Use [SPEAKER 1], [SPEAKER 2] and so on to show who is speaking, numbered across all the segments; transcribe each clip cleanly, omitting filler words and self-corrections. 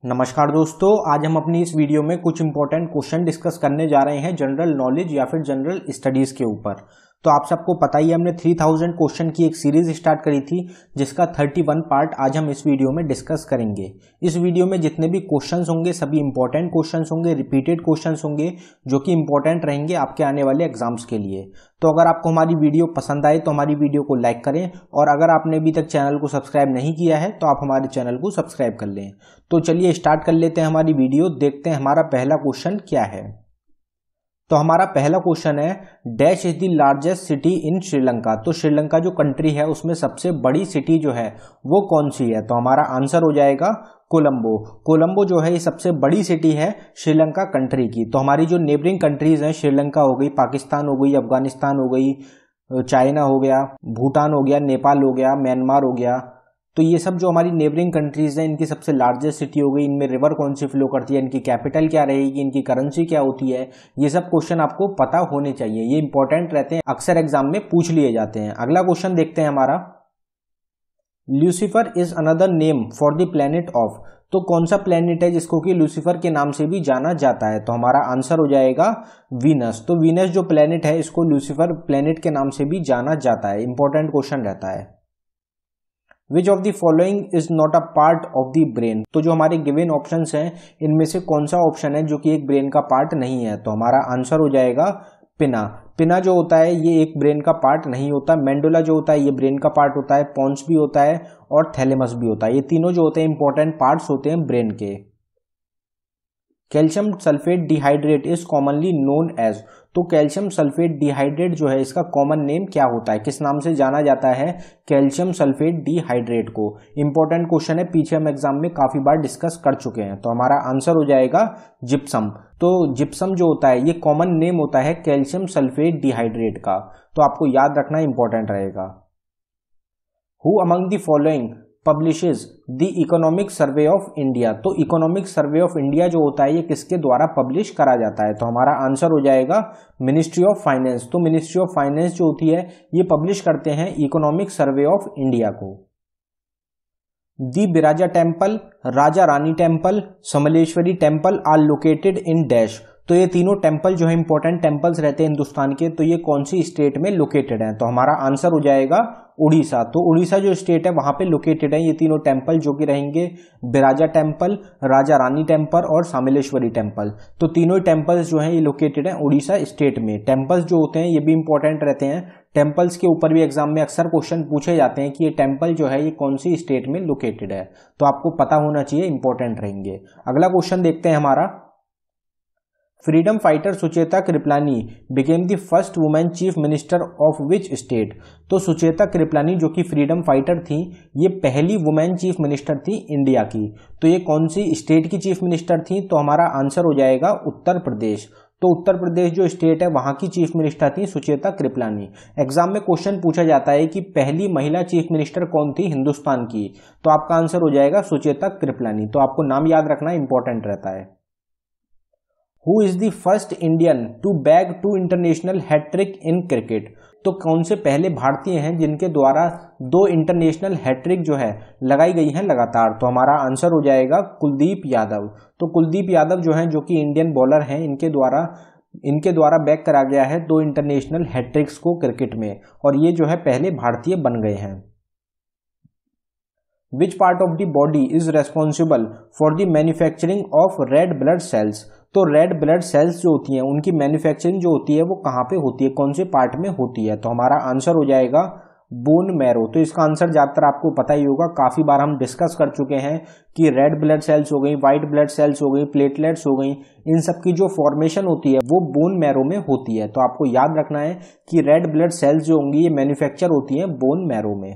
[SPEAKER 1] नमस्कार दोस्तों, आज हम अपनी इस वीडियो में कुछ इंपॉर्टेंट क्वेश्चन डिस्कस करने जा रहे हैं जनरल नॉलेज या फिर जनरल स्टडीज के ऊपर। तो आप सबको पता ही है, हमने 3000 क्वेश्चन की एक सीरीज स्टार्ट करी थी जिसका 31 पार्ट आज हम इस वीडियो में डिस्कस करेंगे। इस वीडियो में जितने भी क्वेश्चंस होंगे सभी इंपॉर्टेंट क्वेश्चंस होंगे, रिपीटेड क्वेश्चंस होंगे जो कि इंपॉर्टेंट रहेंगे आपके आने वाले एग्जाम्स के लिए। तो अगर आपको हमारी वीडियो पसंद आए तो हमारी वीडियो को लाइक करें, और अगर आपने अभी तक चैनल को सब्सक्राइब नहीं किया है तो आप हमारे चैनल को सब्सक्राइब कर लें। तो चलिए स्टार्ट कर लेते हैं हमारी वीडियो। देखते हैं हमारा पहला क्वेश्चन क्या है। तो हमारा पहला क्वेश्चन है, dash is the largest city in Sri Lanka. तो श्रीलंका जो कंट्री है उसमें सबसे बड़ी सिटी जो है वो कौन सी है? तो हमारा आंसर हो जाएगा कोलंबो। कोलंबो जो है ये सबसे बड़ी सिटी है श्रीलंका कंट्री की। तो हमारी जो नेबरिंग कंट्रीज हैं, श्रीलंका हो गई, पाकिस्तान हो गई, अफगानिस्तान हो गई, चाइना हो गया, भूटान हो गया, नेपाल हो गया, म्यांमार हो गया, तो ये सब जो हमारी नेबरिंग कंट्रीज हैं इनकी सबसे लार्जेस्ट सिटी हो गई। इनमें रिवर कौन सी फ्लो करती है, इनकी कैपिटल क्या रहेगी, इनकी करेंसी क्या होती है, ये सब क्वेश्चन आपको पता होने चाहिए। ये इंपॉर्टेंट रहते हैं, अक्सर एग्जाम में पूछ लिए जाते हैं। अगला क्वेश्चन देखते हैं हमारा, Lucifer is another name for the planet of. तो कौन सा प्लेनेट है जिसको कि लूसीफर के नाम से भी जाना जाता है? तो हमारा आंसर हो जाएगा वीनस। तो वीनस जो प्लेनेट है इसको लूसीफर प्लेनेट के नाम से भी जाना जाता है। इंपॉर्टेंट क्वेश्चन रहता है। Which of the following is not a part of the brain. तो जो हमारे गिवन ऑप्शंस हैं इनमें से कौन सा ऑप्शन है जो कि एक ब्रेन का पार्ट नहीं है? तो हमारा आंसर हो जाएगा पिना। पिना जो होता है ये एक ब्रेन का पार्ट नहीं होता। मेंडुला जो होता है ये ब्रेन का पार्ट होता है, पोन्स भी होता है और थैलेमस भी होता है। ये तीनों जो होते हैं इंपॉर्टेंट पार्ट्स होते हैं ब्रेन के। Calcium sulphate dihydrate is commonly known as. तो कैल्शियम सल्फेट डिहाइड्रेट जो है इसका कॉमन नेम क्या होता है, किस नाम से जाना जाता है कैल्शियम सल्फेट डिहाइड्रेट को? इंपॉर्टेंट क्वेश्चन है, पीछे हम एग्जाम में काफी बार डिस्कस कर चुके हैं। तो हमारा आंसर हो जाएगा जिप्सम। तो जिप्सम जो होता है ये कॉमन नेम होता है कैल्शियम सल्फेट डिहाइड्रेट का। तो आपको याद रखना इंपॉर्टेंट रहेगा। Who among the following publishes the economic survey of India. तो इकोनॉमिक सर्वे ऑफ इंडिया जो होता है ये किसके द्वारा पब्लिश करा जाता है? तो हमारा आंसर हो जाएगा मिनिस्ट्री ऑफ फाइनेंस। तो मिनिस्ट्री ऑफ फाइनेंस जो होती है ये पब्लिश करते हैं इकोनॉमिक सर्वे ऑफ इंडिया को। The Biraja temple, Raja Rani temple, Samaleswari temple are located in dash. तो ये तीनों टेम्पल जो है इंपॉर्टेंट टेम्पल्स रहते हैं हिंदुस्तान के, तो ये कौन सी स्टेट में लोकेटेड है? तो हमारा आंसर हो जाएगा उड़ीसा। तो उड़ीसा जो स्टेट है वहां पे लोकेटेड है ये तीनों टेम्पल जो कि रहेंगे बिराजा टेम्पल, राजा रानी टेम्पल और सामलेश्वरी टेम्पल। तो तीनों टेम्पल्स जो हैं ये लोकेटेड है उड़ीसा स्टेट में। टेम्पल्स जो होते हैं ये भी इंपॉर्टेंट रहते हैं। टेम्पल्स के ऊपर भी एग्जाम में अक्सर क्वेश्चन पूछे जाते हैं कि ये टेम्पल जो है ये कौन सी स्टेट में लोकेटेड है, तो आपको पता होना चाहिए, इंपॉर्टेंट रहेंगे। अगला क्वेश्चन देखते हैं हमारा, freedom fighter Sucheta Kripalani became the first women chief minister of which state. तो सुचेता कृपलानी जो कि फ्रीडम फाइटर थी ये पहली वुमेन चीफ मिनिस्टर थी इंडिया की। तो ये कौन सी स्टेट की चीफ मिनिस्टर थी? तो हमारा आंसर हो जाएगा उत्तर प्रदेश। तो उत्तर प्रदेश जो स्टेट है वहां की चीफ मिनिस्टर थी सुचेता कृपलानी। एग्जाम में क्वेश्चन पूछा जाता है कि पहली महिला चीफ मिनिस्टर कौन थी हिंदुस्तान की, तो आपका आंसर हो जाएगा सुचेता कृपलानी। तो आपको नाम याद रखना इंपॉर्टेंट रहता है। Who is the first Indian to bag 2 international hattrick in cricket. तो कौन से पहले भारतीय हैं जिनके द्वारा 2 इंटरनेशनल हैट्रिक जो है लगाई गई हैं लगातार? तो हमारा आंसर हो जाएगा कुलदीप यादव। तो कुलदीप यादव जो हैं जो कि इंडियन बॉलर हैं, इनके द्वारा बैग करा गया है 2 इंटरनेशनल हैट्रिक्स को क्रिकेट में, और ये जो है पहले भारतीय बन गए हैं। Which part of the body is responsible for the manufacturing of red blood cells? तो रेड ब्लड सेल्स जो होती हैं उनकी मैन्युफैक्चरिंग जो होती है वो कहाँ पे होती है, कौन से पार्ट में होती है? तो हमारा आंसर हो जाएगा बोन मैरो। तो इसका आंसर ज्यादातर आपको पता ही होगा, काफी बार हम डिस्कस कर चुके हैं कि रेड ब्लड सेल्स हो गई, व्हाइट ब्लड सेल्स हो गई, प्लेटलेट्स हो गई, इन सब की जो फॉर्मेशन होती है वो बोन मैरो में होती है। तो आपको याद रखना है कि रेड ब्लड सेल्स जो होंगी ये मैन्युफैक्चर होती है बोन मैरो में।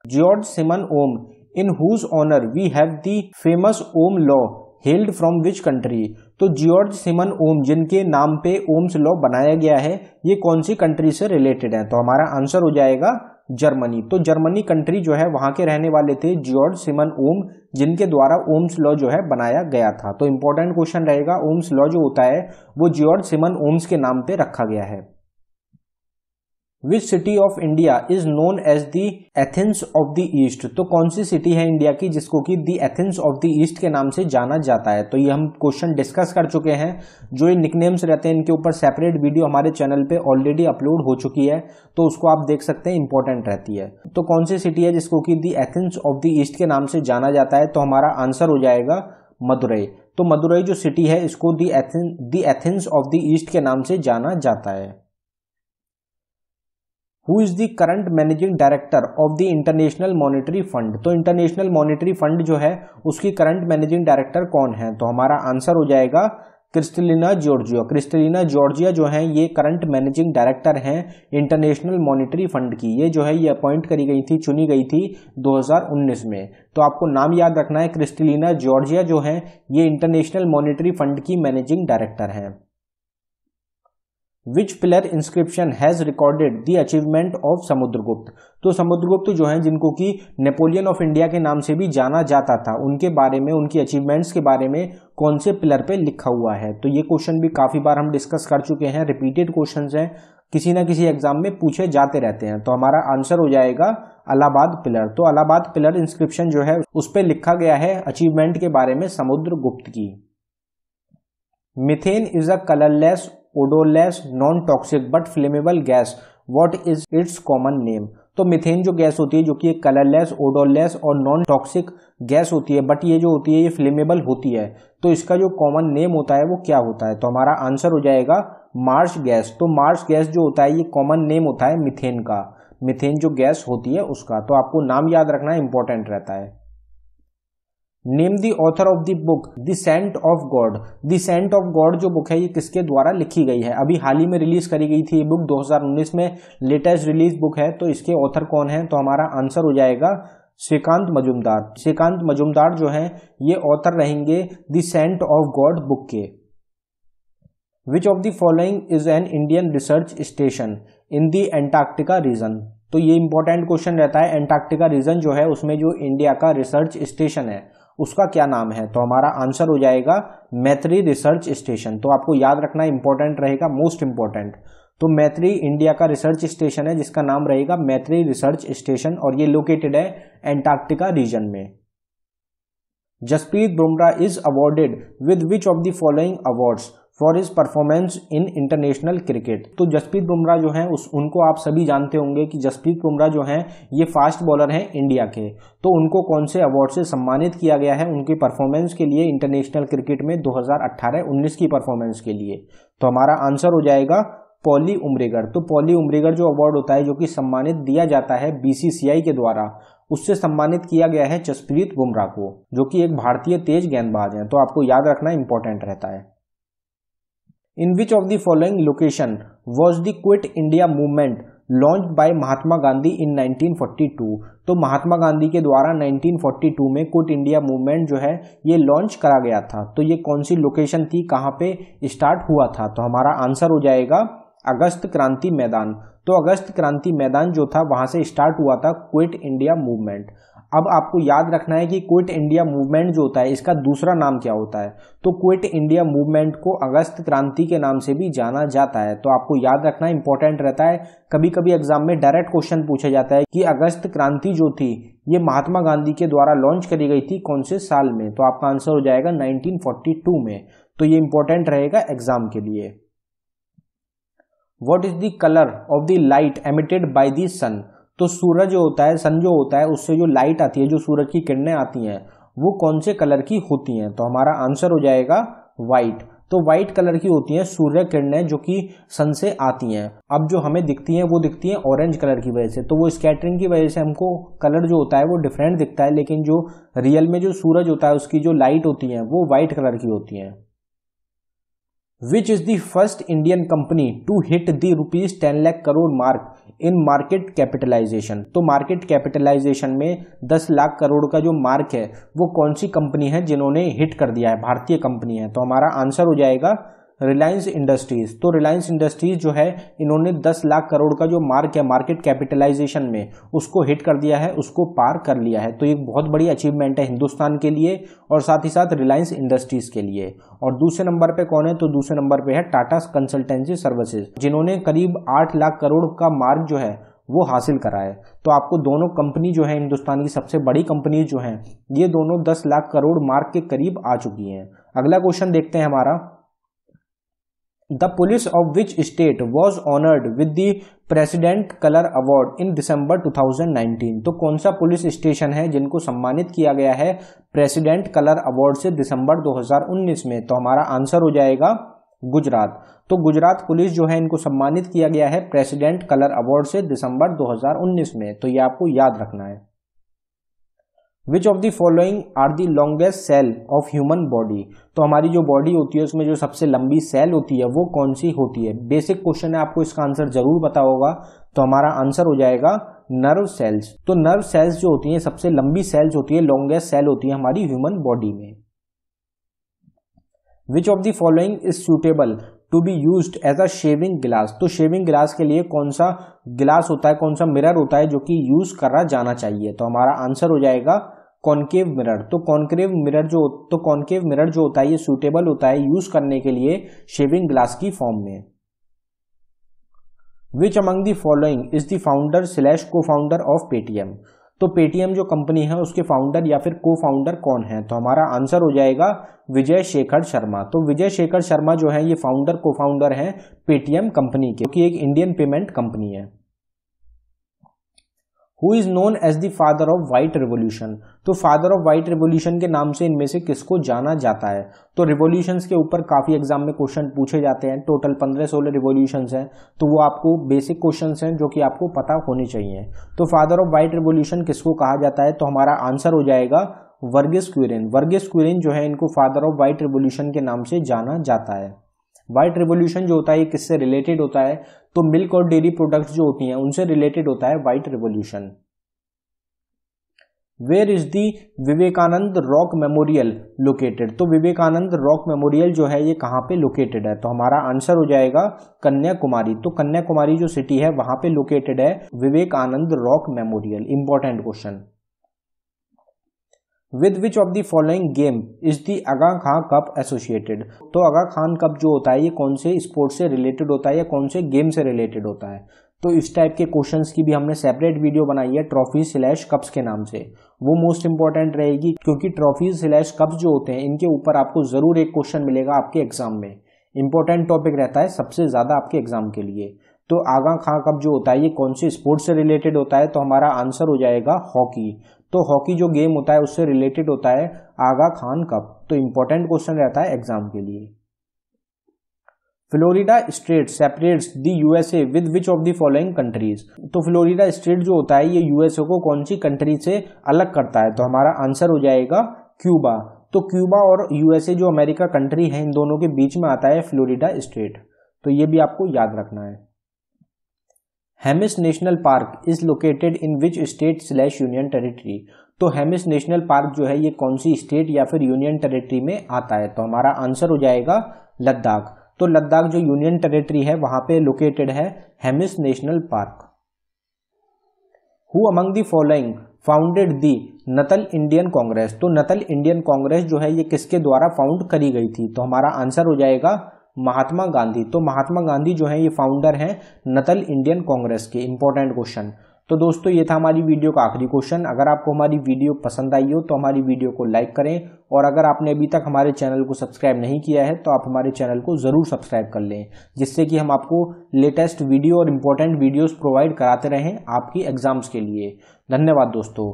[SPEAKER 1] George Simon Ohm in whose honour we have the famous Ohm law held from which country. तो जॉर्ज सिमन ओम जिनके नाम पे ओम्स लॉ बनाया गया है ये कौन सी कंट्री से रिलेटेड है? तो हमारा आंसर हो जाएगा जर्मनी। तो जर्मनी कंट्री जो है वहां के रहने वाले थे जॉर्ज सिमन ओम, जिनके द्वारा ओम्स लॉ जो है बनाया गया था। तो इंपॉर्टेंट क्वेश्चन रहेगा, ओम्स लॉ जो होता है वो जॉर्ज सिमन ओम्स के नाम पे रखा गया है। Which city of India is known as the Athens of the East, तो कौन सी सिटी है इंडिया की जिसको कि the Athens of the East के नाम से जाना जाता है। तो ये हम क्वेश्चन डिस्कस कर चुके हैं। जो ये निकनेम्स रहते हैं इनके ऊपर सेपरेट वीडियो हमारे चैनल पे ऑलरेडी अपलोड हो चुकी है, तो उसको आप देख सकते हैं, इंपॉर्टेंट रहती है। तो कौन सी सिटी है जिसको कि the Athens of the East के नाम से जाना जाता है, तो हमारा आंसर हो जाएगा मदुरई। तो मदुरई जो सिटी है इसको the Athens of the East के नाम से जाना जाता है। Who is the current managing director of the international Monetary fund, तो इंटरनेशनल मॉनेटरी फंड जो है उसकी करंट मैनेजिंग डायरेक्टर कौन है, तो हमारा आंसर हो जाएगा क्रिस्टलिना जॉर्जिया। क्रिस्टलिना जॉर्जिया जो है ये करंट मैनेजिंग डायरेक्टर हैं इंटरनेशनल मॉनेटरी फंड की। ये जो है ये अपॉइंट करी गई थी, चुनी गई थी 2019 में। तो आपको नाम याद रखना है, क्रिस्टलिना जॉर्जिया जो है ये इंटरनेशनल मॉनेटरी फंड की मैनेजिंग डायरेक्टर हैं। Which pillar inscription has recorded the achievement of Samudragupta, तो समुद्रगुप्त जो हैं जिनको कि नेपोलियन ऑफ इंडिया के नाम से भी जाना जाता था, उनके बारे में, उनकी अचीवमेंट्स के बारे में कौन से पिलर पे लिखा हुआ है। तो ये क्वेश्चन भी काफी बार हम डिस्कस कर चुके हैं, रिपीटेड क्वेश्चंस हैं, किसी ना किसी एग्जाम में पूछे जाते रहते हैं। तो हमारा आंसर हो जाएगा अलाहाबाद पिलर। तो अलाहाबाद पिलर इंस्क्रिप्शन जो है उस पर लिखा गया है अचीवमेंट के बारे में समुद्रगुप्त की। Methane is a colourless, odorless, non-toxic but flammable gas. What is its common name? तो मीथेन जो गैस होती है जो कि एक कलरलेस, ओडोरलेस और नॉन टॉक्सिक गैस होती है, बट ये जो होती है ये फ्लेमेबल होती है, तो इसका जो कॉमन नेम होता है वो क्या होता है, तो हमारा आंसर हो जाएगा मार्श गैस। तो मार्श गैस जो होता है ये कॉमन नेम होता है मीथेन का, मीथेन जो गैस होती है उसका। तो आपको नाम याद रखना इंपॉर्टेंट रहता है। Name the author of the book the Saint of God. The Saint of God जो बुक है ये किसके द्वारा लिखी गई है, अभी हाल ही में रिलीज करी गई थी ये बुक, 2019 में लेटेस्ट रिलीज बुक है। तो इसके ऑथर कौन है, तो हमारा आंसर हो जाएगा श्रीकांत मजुमदार। श्रीकांत मजुमदार जो है ये ऑथर रहेंगे the Saint of god book के। Which of the following is an Indian research station in the Antarctica region, तो ये इंपॉर्टेंट क्वेश्चन रहता है। एंटार्क्टिका रीजन जो है उसमें जो इंडिया का रिसर्च स्टेशन है उसका क्या नाम है, तो हमारा आंसर हो जाएगा मैत्री रिसर्च स्टेशन। तो आपको याद रखना इंपॉर्टेंट रहेगा, मोस्ट इंपॉर्टेंट। तो मैत्री इंडिया का रिसर्च स्टेशन है जिसका नाम रहेगा मैत्री रिसर्च स्टेशन, और ये लोकेटेड है एंटार्क्टिका रीजन में। Jasprit Bumrah is awarded with which of the following awards for his performance in international cricket. तो जसप्रीत बुमराह जो हैं उनको आप सभी जानते होंगे कि जसप्रीत बुमराह जो हैं ये फास्ट बॉलर हैं इंडिया के, तो उनको कौन से अवार्ड से सम्मानित किया गया है उनकी परफॉर्मेंस के लिए इंटरनेशनल क्रिकेट में 2018-19 की परफॉर्मेंस के लिए। तो हमारा आंसर हो जाएगा पॉली उमरिगर। तो पॉली उमरिगर जो अवार्ड होता है जो कि सम्मानित दिया जाता है BCCI के द्वारा, उससे सम्मानित किया गया है जसप्रीत बुमराह को, जो कि एक भारतीय तेज गेंदबाज हैं। तो आपको याद रखना इंपॉर्टेंट रहता है। In which of the following location was the Quit India movement launched by Mahatma Gandhi in 1942? तो महात्मा गांधी के द्वारा 1942 में क्विट इंडिया मूवमेंट जो है ये लॉन्च करा गया था। तो ये कौन सी लोकेशन थी, कहाँ पे स्टार्ट हुआ था, तो हमारा आंसर हो जाएगा अगस्त क्रांति मैदान। तो अगस्त क्रांति मैदान जो था वहां से स्टार्ट हुआ था क्विट इंडिया मूवमेंट। अब आपको याद रखना है कि क्विट इंडिया मूवमेंट जो होता है इसका दूसरा नाम क्या होता है, तो क्विट इंडिया मूवमेंट को अगस्त क्रांति के नाम से भी जाना जाता है। तो आपको याद रखना इंपॉर्टेंट रहता है। कभी कभी एग्जाम में डायरेक्ट क्वेश्चन पूछा जाता है कि अगस्त क्रांति जो थी ये महात्मा गांधी के द्वारा लॉन्च करी गई थी कौन से साल में, तो आपका आंसर हो जाएगा 1942 में। तो ये इंपॉर्टेंट रहेगा एग्जाम के लिए। What is the color of the light emitted by the sun? तो सूरज जो होता है, सन जो होता है, उससे जो लाइट आती है, जो सूरज की किरणें आती हैं वो कौन से कलर की होती हैं, तो हमारा आंसर हो जाएगा व्हाइट। तो व्हाइट कलर की होती हैं सूर्य किरणें जो कि सन से आती हैं। अब जो हमें दिखती हैं वो दिखती हैं ऑरेंज कलर की वजह से, तो वो स्कैटरिंग की वजह से हमको कलर जो होता है वो डिफरेंट दिखता है, लेकिन जो रियल में जो सूरज होता है उसकी जो लाइट होती है वो व्हाइट कलर की होती हैं। Which is the first Indian company to hit the ₹10 lakh crore mark in market capitalization? तो मार्केट कैपिटलाइजेशन में 10 लाख करोड़ का जो मार्क है वो कौन सी कंपनी है जिन्होंने हिट कर दिया है, भारतीय कंपनी है। तो हमारा आंसर हो जाएगा रिलायंस इंडस्ट्रीज। तो रिलायंस इंडस्ट्रीज जो है इन्होंने 10 लाख करोड़ का जो मार्क है मार्केट कैपिटलाइजेशन में उसको हिट कर दिया है, उसको पार कर लिया है। तो ये बहुत बड़ी अचीवमेंट है हिंदुस्तान के लिए और साथ ही साथ रिलायंस इंडस्ट्रीज के लिए। और दूसरे नंबर पे कौन है, तो दूसरे नंबर पे है टाटा कंसल्टेंसी सर्विसेज, जिन्होंने करीब 8 लाख करोड़ का मार्क जो है वो हासिल करा है। तो आपको दोनों कंपनी जो है हिंदुस्तान की सबसे बड़ी कंपनी जो है ये दोनों 10 लाख करोड़ मार्क के करीब आ चुकी हैं। अगला क्वेश्चन देखते हैं हमारा, the police of which state was honoured with the president colour award in December 2019। तो कौन सा पुलिस स्टेशन है जिनको सम्मानित किया गया है प्रेसिडेंट कलर अवार्ड से दिसंबर 2019 में? तो हमारा आंसर हो जाएगा गुजरात। तो गुजरात पुलिस जो है इनको सम्मानित किया गया है प्रेसिडेंट कलर अवार्ड से दिसंबर 2019 में। तो ये आपको याद रखना है। Which of the following are the longest cell of human body. तो हमारी जो बॉडी होती है उसमें जो सबसे लंबी सेल होती है वो कौन सी होती है? बेसिक क्वेश्चन है, आपको इसका आंसर जरूर पता होगा। तो हमारा आंसर हो जाएगा नर्व सेल्स। तो नर्व सेल्स जो होती है सबसे लंबी सेल्स होती है, लॉन्गेस्ट सेल होती है हमारी ह्यूमन बॉडी में। Which of the following is suitable to be used as a shaving glass. तो शेविंग ग्लास के लिए कौन सा ग्लास होता है, कौन सा मिरर होता है जो कि यूज करा जाना चाहिए? तो हमारा आंसर हो जाएगा कॉनकेव मिरर। तो कॉनकेव मिरर जो होता है ये सूटेबल होता है यूज करने के लिए शेविंग ग्लास की फॉर्म में। Which among the following is the founder / को फाउंडर ऑफ पेटीएम। तो पेटीएम जो कंपनी है उसके फाउंडर या फिर को फाउंडर कौन है? तो हमारा आंसर हो जाएगा विजय शेखर शर्मा। तो विजय शेखर शर्मा जो है ये फाउंडर को फाउंडर है पेटीएम कंपनी के, कि एक इंडियन पेमेंट कंपनी है। Who is known as the father of white revolution. तो फादर ऑफ व्हाइट रिवॉल्यूशन के नाम से इनमें से किसको जाना जाता है? तो रिवॉल्यूशंस के ऊपर काफी एग्जाम में क्वेश्चन पूछे जाते हैं। टोटल 15-16 रिवॉल्यूशंस हैं, तो वो आपको बेसिक क्वेश्चंस हैं जो कि आपको पता होने चाहिए। तो फादर ऑफ व्हाइट रिवॉल्यूशन किसको कहा जाता है? तो हमारा आंसर हो जाएगा वर्गीस क्विरिन। वर्गीस क्विरिन जो है इनको फादर ऑफ व्हाइट रिवॉल्यूशन के नाम से जाना जाता है। व्हाइट रिवॉल्यूशन जो होता है किससे रिलेटेड होता है? तो मिल्क और डेयरी प्रोडक्ट्स जो होती हैं उनसे रिलेटेड होता है white revolution. Where is the Vivekananda rock memorial located. तो विवेकानंद रॉक मेमोरियल जो है ये कहाँ पे लोकेटेड है? तो हमारा आंसर हो जाएगा कन्याकुमारी। तो कन्याकुमारी जो सिटी है वहां पे लोकेटेड है Vivekananda rock memorial. Important question. With which of the following game is the Aga Khan cup associated. तो आगा खान कप जो होता है ये कौन से स्पोर्ट से रिलेटेड होता है या कौन से गेम से रिलेटेड होता है? तो इस टाइप के क्वेश्चंस की भी हमने सेपरेट वीडियो बनाई है ट्रॉफी/कप्स के नाम से, वो मोस्ट इंपॉर्टेंट रहेगी क्योंकि ट्रॉफी/कप्स जो होते हैं इनके ऊपर आपको जरूर एक क्वेश्चन मिलेगा आपके एग्जाम में। इंपॉर्टेंट टॉपिक रहता है सबसे ज्यादा आपके एग्जाम के लिए। तो आगा खान कप जो होता है ये कौन से स्पोर्ट से रिलेटेड होता है? तो हमारा आंसर हो जाएगा हॉकी। तो हॉकी जो गेम होता है उससे रिलेटेड होता है आगा खान कप। तो इंपॉर्टेंट क्वेश्चन रहता है एग्जाम के लिए। Florida state separates the USA with which of the following countries. तो फ्लोरिडा स्टेट जो होता है ये यूएसए को कौन सी कंट्री से अलग करता है? तो हमारा आंसर हो जाएगा क्यूबा। तो क्यूबा और यूएसए जो अमेरिका कंट्री है इन दोनों के बीच में आता है फ्लोरिडा स्टेट। तो ये भी आपको याद रखना है। Hemis national park is located in which state union territory. तो हेमिस नेशनल पार्क जो है ये कौन सी स्टेट या फिर यूनियन टेरिटरी में आता है? तो हमारा आंसर हो जाएगा लद्दाख। तो लद्दाख जो यूनियन टेरिटरी है वहां पे लोकेटेड है Hemis national park. Who among the following founded the Natal Indian Congress. तो नतल इंडियन कांग्रेस जो है ये किसके द्वारा फाउंड करी गई थी? तो हमारा आंसर हो जाएगा महात्मा गांधी। तो महात्मा गांधी जो है ये फाउंडर हैं नतल इंडियन कांग्रेस के। Important question. तो दोस्तों ये था हमारी वीडियो का आखिरी क्वेश्चन। अगर आपको हमारी वीडियो पसंद आई हो तो हमारी वीडियो को लाइक करें, और अगर आपने अभी तक हमारे चैनल को सब्सक्राइब नहीं किया है तो आप हमारे चैनल को जरूर सब्सक्राइब कर लें, जिससे कि हम आपको लेटेस्ट वीडियो और इंपॉर्टेंट वीडियोस प्रोवाइड कराते रहें आपकी एग्जाम्स के लिए। धन्यवाद दोस्तों।